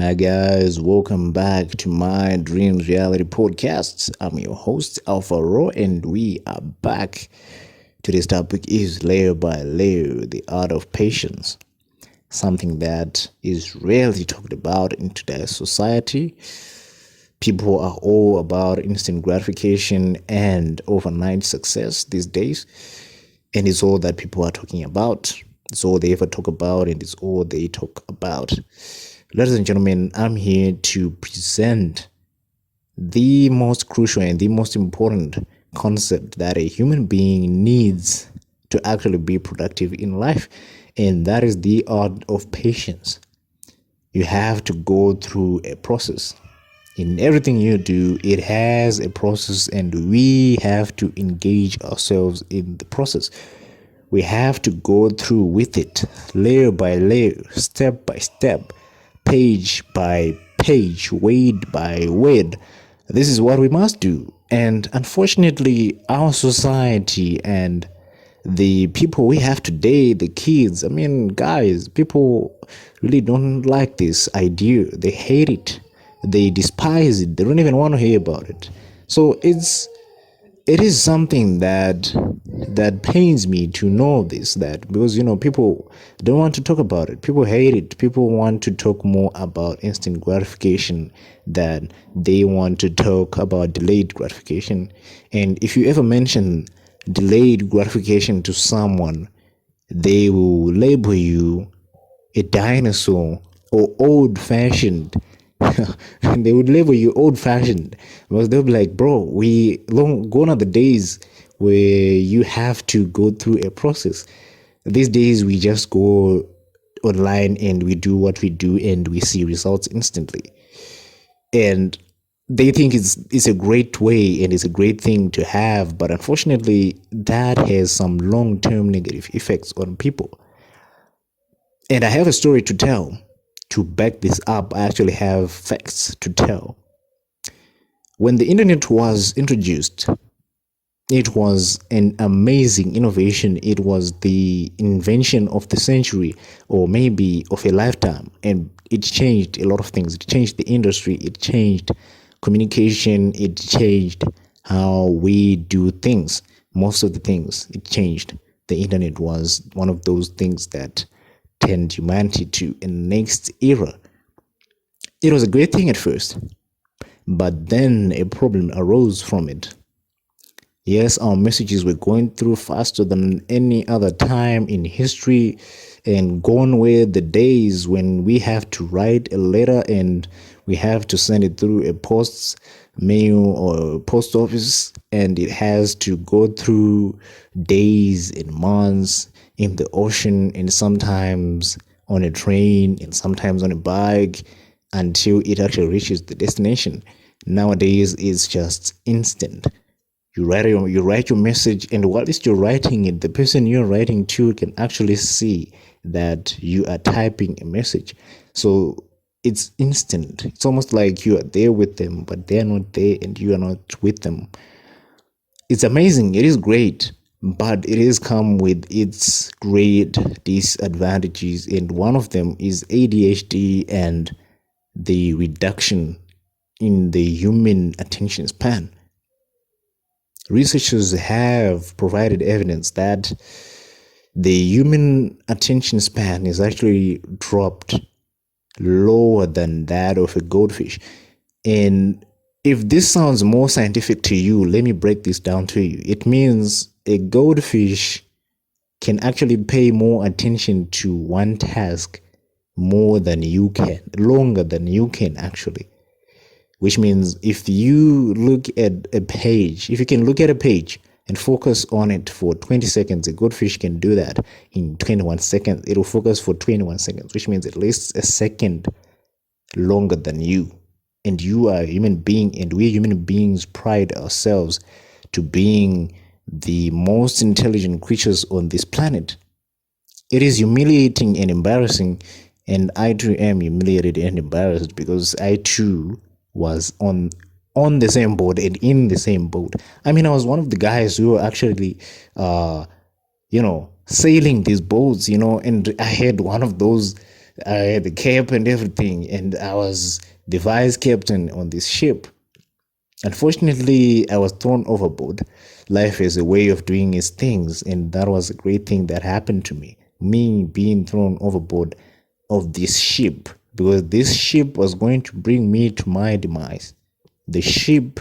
Hi guys, welcome back to my Dreams Reality Podcast. I'm your host Alpha Ro, and we are back. Today's topic is layer by layer, the art of patience. Something that is rarely talked about in today's society. People are all about instant gratification and overnight success these days, and it's all that people are talking about. It's all they ever talk about, and it's all they talk about. Ladies and gentlemen, I'm here to present the most crucial and the most important concept that a human being needs to actually be productive in life, and that is the art of patience. You have to go through a process. In everything you do, it has a process, and we have to engage ourselves in the process. We have to go through with it, layer by layer, step by step, page by page, word by word. This is what we must do. And unfortunately, our society and the people we have today, the kids, guys, people really don't like this idea. They hate it. They despise it. They don't even want to hear about it. So it is something that pains me to know this, that because people don't want to talk about it, people hate it, people want to talk more about instant gratification than they want to talk about delayed gratification. And if you ever mention delayed gratification to someone, they will label you a dinosaur or old fashioned. And they would label you old fashioned because they'll be like, bro, gone are the days where you have to go through a process. These days we just go online and we do what we do and we see results instantly. And they think it's a great way and it's a great thing to have, but unfortunately that has some long-term negative effects on people. And I have a story to tell. To back this up, I actually have facts to tell. When the internet was introduced, it was an amazing innovation. It was the invention of the century, or maybe of a lifetime. And it changed a lot of things. It changed the industry. It changed communication. It changed how we do things. Most of the things it changed. The internet was one of those things that turned humanity to a next era. It was a great thing at first, but then a problem arose from it. Yes, our messages were going through faster than any other time in history, and gone were the days when we have to write a letter and we have to send it through a post mail or post office, and it has to go through days and months in the ocean, and sometimes on a train, and sometimes on a bike, until it actually reaches the destination. Nowadays it's just instant. You write your message, and whilst you're writing it, the person you're writing to can actually see that you are typing a message. So it's instant. It's almost like you are there with them, but they're not there and you are not with them. It's amazing. It is great, but it has come with its great disadvantages, and one of them is ADHD and the reduction in the human attention span. Researchers have provided evidence that the human attention span is actually dropped lower than that of a goldfish. And if this sounds more scientific to you, let me break this down to you. It means a goldfish can actually pay more attention to one task more than you can, longer than you can actually. Which means if you look at a page, if you can look at a page and focus on it for 20 seconds, a goldfish can do that in 21 seconds. It will focus for 21 seconds, which means at least a second longer than you. And you are a human being, and we human beings pride ourselves to being the most intelligent creatures on this planet. It is humiliating and embarrassing, and I too am humiliated and embarrassed because I too was on the same boat and in the same boat. I was one of the guys who were actually sailing these boats, and I had one of those I had the cape and everything, and I was the vice captain on this ship. Unfortunately, I was thrown overboard. Life is a way of doing its things, and that was a great thing that happened to me. Me being thrown overboard of this ship, because this ship was going to bring me to my demise. The ship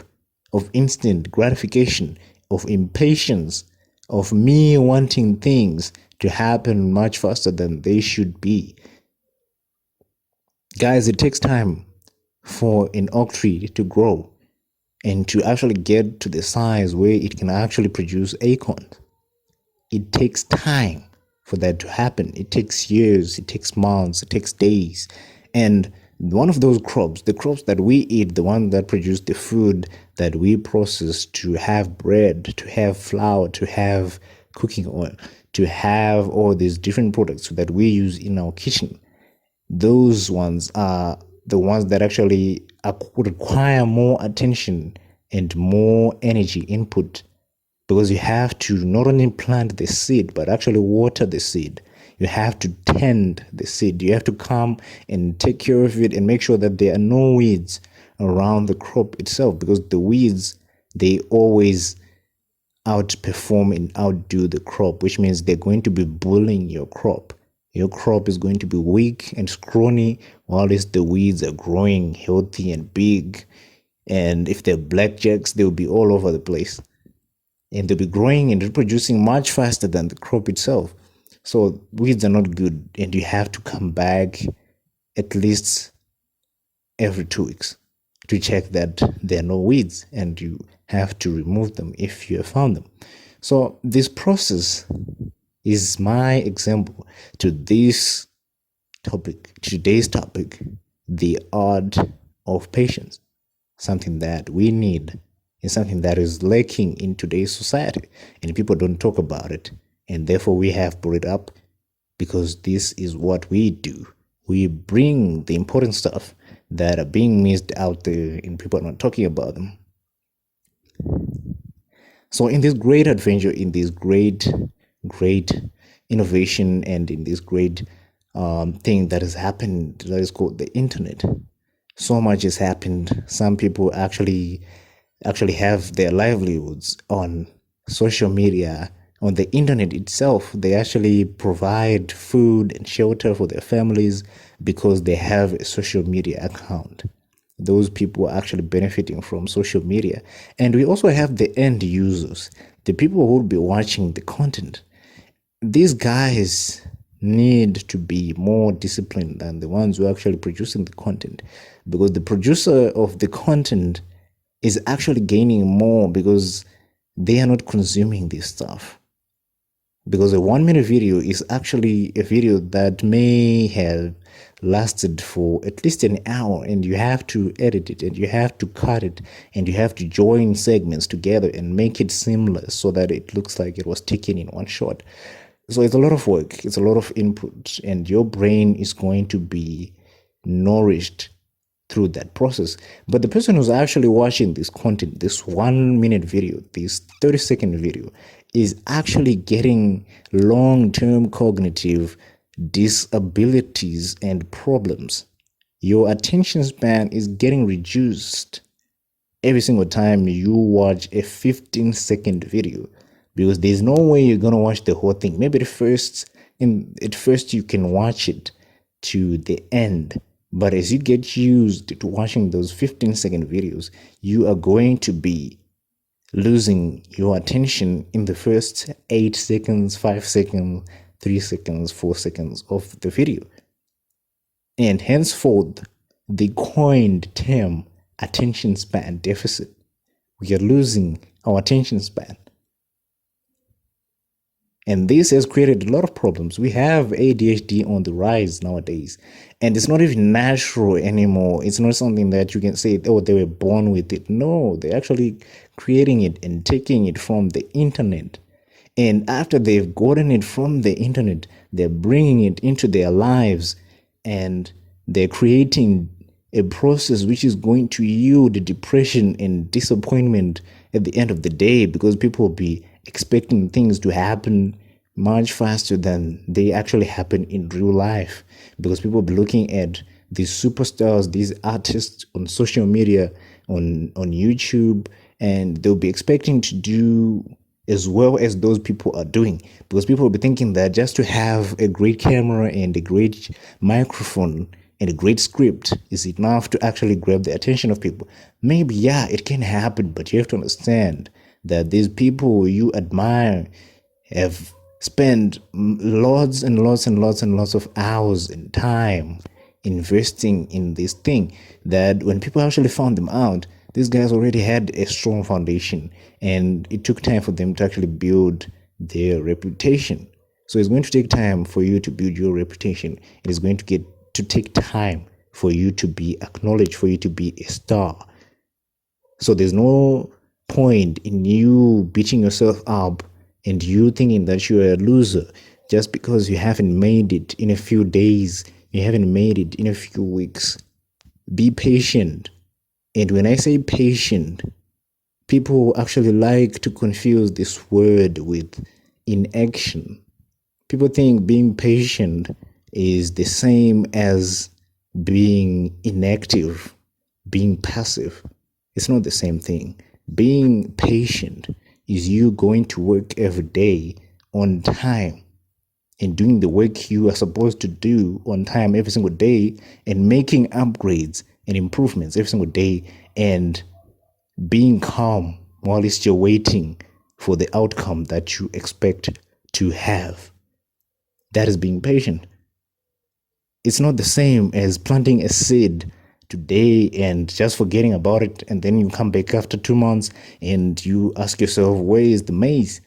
of instant gratification, of impatience, of me wanting things to happen much faster than they should be. Guys, it takes time for an oak tree to grow and to actually get to the size where it can actually produce acorns. It takes time for that to happen. It takes years, it takes months, it takes days. And one of those crops, the crops that we eat, the one that produce the food that we process to have bread, to have flour, to have cooking oil, to have all these different products that we use in our kitchen, those ones are the ones that actually require more attention and more energy input, because you have to not only plant the seed but actually water the seed. You have to tend the seed. You have to come and take care of it and make sure that there are no weeds around the crop itself, because the weeds, they always outperform and outdo the crop, which means they're going to be bullying your crop. Your crop is going to be weak and scrawny, while the weeds are growing healthy and big. And if they're blackjacks, they'll be all over the place. And they'll be growing and reproducing much faster than the crop itself. So weeds are not good, and you have to come back at least every 2 weeks to check that there are no weeds, and you have to remove them if you have found them. So this process is my example to this topic, today's topic, the art of patience, something that we need and something that is lacking in today's society, and people don't talk about it, and therefore we have brought it up because this is what we do. We bring the important stuff that are being missed out there and people are not talking about them. So in this great adventure, in this great innovation, and in this great thing that has happened, that is called the internet, so much has happened. Some people actually have their livelihoods on social media, on the internet itself. They actually provide food and shelter for their families because they have a social media account. Those people are actually benefiting from social media. And we also have the end users, the people who will be watching the content. These guys need to be more disciplined than the ones who are actually producing the content, because the producer of the content is actually gaining more because they are not consuming this stuff. Because a 1 minute video is actually a video that may have lasted for at least an hour, and you have to edit it, and you have to cut it, and you have to join segments together and make it seamless so that it looks like it was taken in one shot. So it's a lot of work, it's a lot of input, and your brain is going to be nourished through that process. But the person who's actually watching this content, this 1 minute video, this 30-second video, is actually getting long-term cognitive disabilities and problems. Your attention span is getting reduced every single time you watch a 15-second video, because there's no way you're gonna watch the whole thing. Maybe at first you can watch it to the end, but as you get used to watching those 15-second videos, you are going to be losing your attention in the first 8 seconds, 5 seconds, 3 seconds, 4 seconds of the video. And henceforth, the coined term attention span deficit. We are losing our attention span. And this has created a lot of problems. We have ADHD on the rise nowadays, and it's not even natural anymore. It's not something that you can say, oh, they were born with it. No, they're actually creating it and taking it from the internet. And after they've gotten it from the internet, they're bringing it into their lives, and they're creating a process which is going to yield depression and disappointment at the end of the day, because people will be expecting things to happen much faster than they actually happen in real life, because people will be looking at these superstars, these artists on social media, on YouTube, and they'll be expecting to do as well as those people are doing, because people will be thinking that just to have a great camera and a great microphone and a great script is enough to actually grab the attention of people. Maybe, yeah, it can happen, but you have to understand that these people you admire have spent lots and lots and lots and lots of hours and time investing in this thing, that when people actually found them out, these guys already had a strong foundation, and it took time for them to actually build their reputation. So it's going to take time for you to build your reputation. It is going to take time for you to be acknowledged, for you to be a star. So there's no point in you beating yourself up and you thinking that you're a loser just because you haven't made it in a few days, you haven't made it in a few weeks. Be patient. And when I say patient, people actually like to confuse this word with inaction. People think being patient is the same as being inactive, being passive. It's not the same thing. Being patient is you going to work every day on time and doing the work you are supposed to do on time every single day, and making upgrades and improvements every single day, and being calm while you're waiting for the outcome that you expect to have. That is being patient. It's not the same as planting a seed today and just forgetting about it, and then you come back after 2 months and you ask yourself, where is the maize?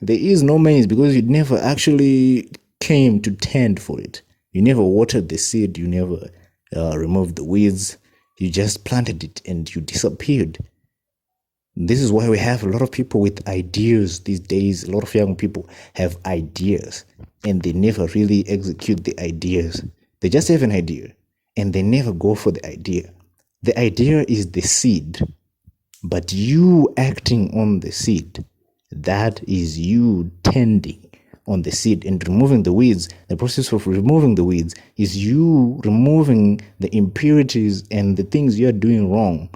There is no maize because you never actually came to tend for it. You never watered the seed, you never removed the weeds, you just planted it and you disappeared. This is why we have a lot of people with ideas these days. A lot of young people have ideas and they never really execute the ideas. They just have an idea and they never go for the idea. The idea is the seed, but you acting on the seed, that is you tending on the seed and removing the weeds. The process of removing the weeds is you removing the impurities and the things you're doing wrong.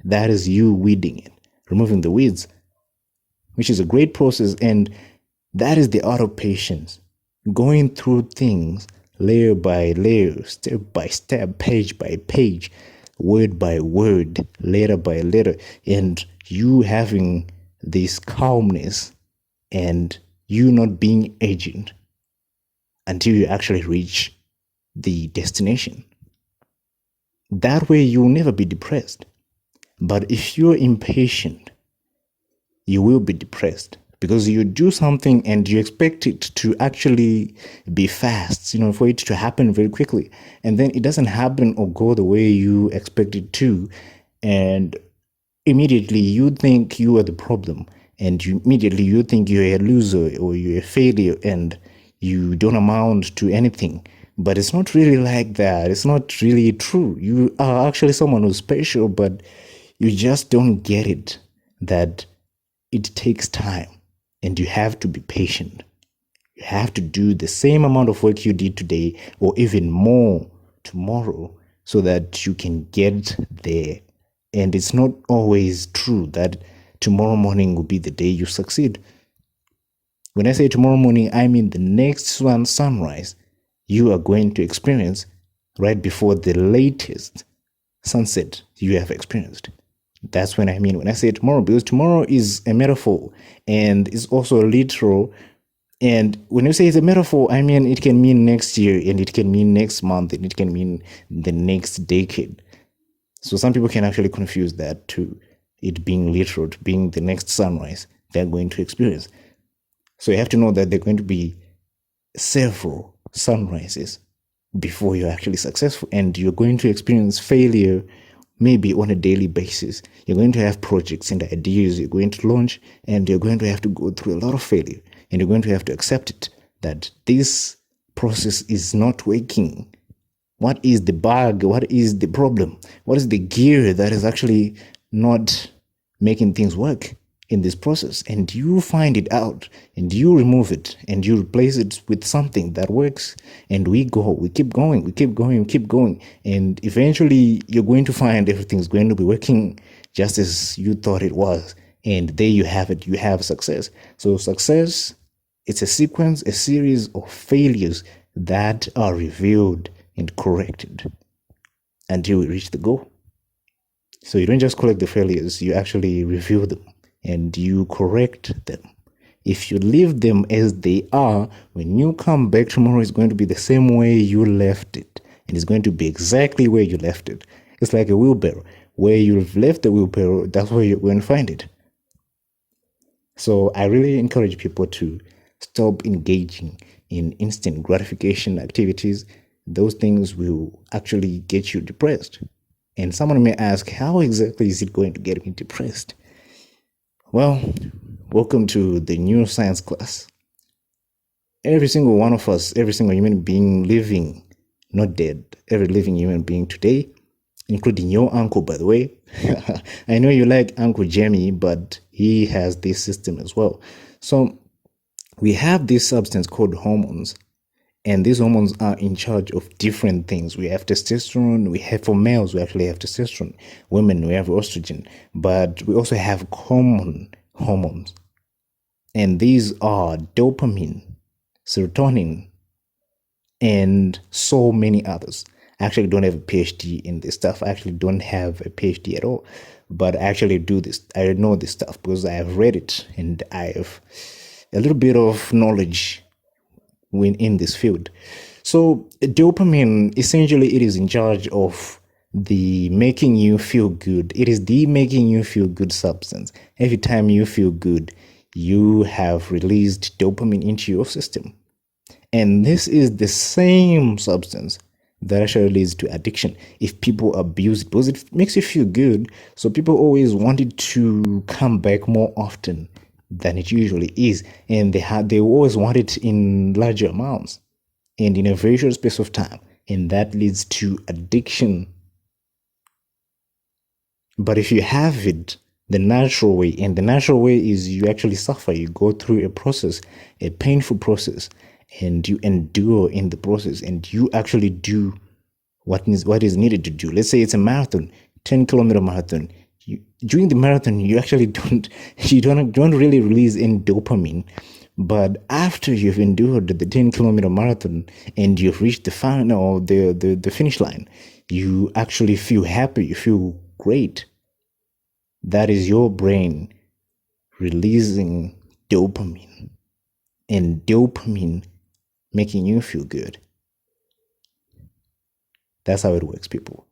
That is you weeding it, removing the weeds, which is a great process. And that is the art of patience, going through things layer by layer, step by step, page by page, word by word, letter by letter, and you having this calmness and you not being urgent until you actually reach the destination. That way you'll never be depressed. But if you're impatient, you will be depressed, because you do something and you expect it to actually be fast, for it to happen very quickly. And then it doesn't happen or go the way you expect it to. And immediately you think you are the problem. And immediately you think you're a loser or you're a failure and you don't amount to anything. But it's not really like that. It's not really true. You are actually someone who's special, but you just don't get it, that it takes time and you have to be patient. You have to do the same amount of work you did today or even more tomorrow so that you can get there. And it's not always true that tomorrow morning will be the day you succeed. When I say tomorrow morning, I mean the next sunrise you are going to experience right before the latest sunset you have experienced. That's when I mean when I say tomorrow, because tomorrow is a metaphor and it's also literal. And when you say it's a metaphor, I mean it can mean next year and it can mean next month and it can mean the next decade. So some people can actually confuse that to it being literal, to being the next sunrise they're going to experience. So you have to know that there are going to be several sunrises before you're actually successful, and you're going to experience failure maybe on a daily basis. You're going to have projects and ideas you're going to launch, and you're going to have to go through a lot of failure, and you're going to have to accept it, that this process is not working. What is the bug? What is the problem? What is the gear that is actually not making things work? in this process, and you find it out, and you remove it, and you replace it with something that works, and we keep going, and eventually you're going to find everything's going to be working just as you thought it was, and there you have it. You have success. So success, it's a series of failures that are revealed and corrected until we reach the goal. So you don't just collect the failures, you actually review them and you correct them. If you leave them as they are, when you come back tomorrow, it's going to be the same way you left it. And it's going to be exactly where you left it. It's like a wheelbarrow. Where you've left the wheelbarrow, that's where you're going to find it. So I really encourage people to stop engaging in instant gratification activities. Those things will actually get you depressed. And someone may ask, how exactly is it going to get me depressed? Well, welcome to the neuroscience class. Every single one of us, every single human being living, not dead, every living human being today, including your uncle, by the way. I know you like Uncle Jamie, but he has this system as well. So we have this substance called hormones. And these hormones are in charge of different things. We have testosterone. For males, we actually have testosterone. Women, we have estrogen. But we also have common hormones. And these are dopamine, serotonin, and so many others. I actually don't have a PhD in this stuff. I actually don't have a PhD at all. But I actually do this. I know this stuff because I have read it. And I have a little bit of knowledge in this field. So dopamine, essentially, it is in charge of the making you feel good. It is the making you feel good substance. Every time you feel good, you have released dopamine into your system. And this is the same substance that actually leads to addiction if people abuse it, because it makes you feel good. So people always want it to come back more often than it usually is, and they always want it in larger amounts and in a very short space of time, and that leads to addiction. But if you have it the natural way, and the natural way is you actually suffer, you go through a process, a painful process, and you endure in the process, and you actually do what is needed to do. Let's say it's a marathon, 10-kilometer marathon. During the marathon, you actually don't really release any dopamine, but after you've endured the 10-kilometer marathon and you've reached the final or the finish line, you actually feel happy, you feel great. That is your brain releasing dopamine, and dopamine making you feel good. That's how it works, people.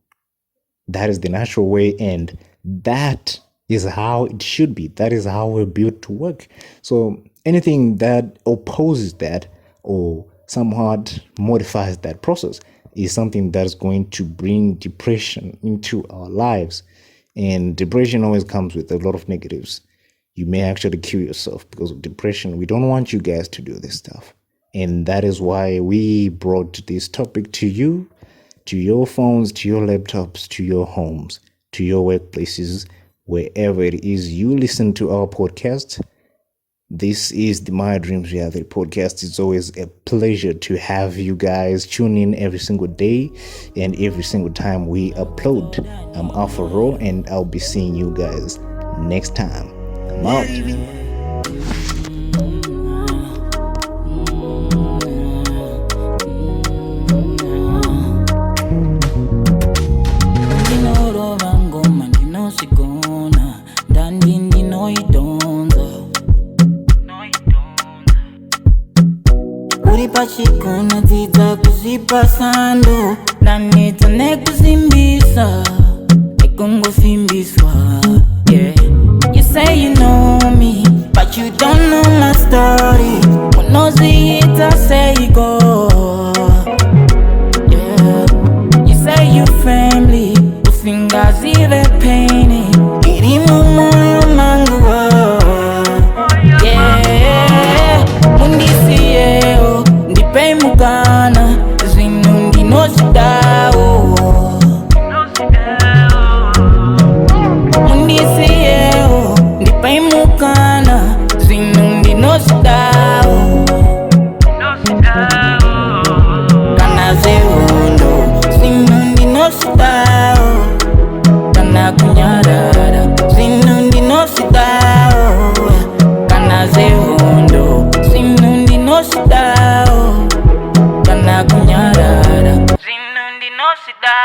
That is the natural way, and that is how it should be. That is how we're built to work. So anything that opposes that or somewhat modifies that process is something that is going to bring depression into our lives. And depression always comes with a lot of negatives. You may actually kill yourself because of depression. We don't want you guys to do this stuff. And that is why we brought this topic to you, to your phones, to your laptops, to your homes, to your workplaces, wherever it is you listen to our podcast. This is the My Dreams Reality podcast. It's always a pleasure to have you guys tune in every single day and every single time we upload. I'm Alpha Raw, and I'll be seeing you guys next time. I'm out. Pachikuna tita kuzipasando nanita nekuzimbisa nekungo fimbiswa. Yeah, you say you know me, but you don't know my story. Unozi ita say you go. Yeah, you say you family, usingazive paini irimu moyo manguwa. Yeah, mundisi yeo Pay mugana, zinundi no sidao. Mundi siyo, di pay mugana. ndinoshida kana kunyarara zvinhu ndinoshida kana zehondo zvinhu ndinoshida kana kunyarara zvinhu ndinoshida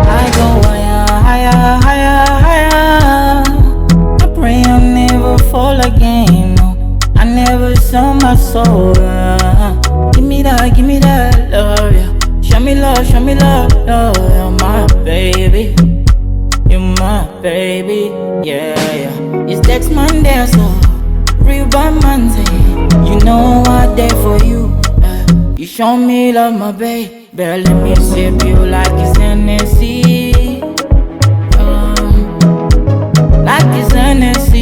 I go higher, higher, higher. I pray I'll never fall again. No, I never sell my soul. Give me that love, yeah. Show me love, love. You're my baby, you're my baby, yeah, yeah. It's next Monday, so real by Monday. You know I'm there for you. You show me love, my baby. Let me sip you like it's Hennessy, like it's Hennessy.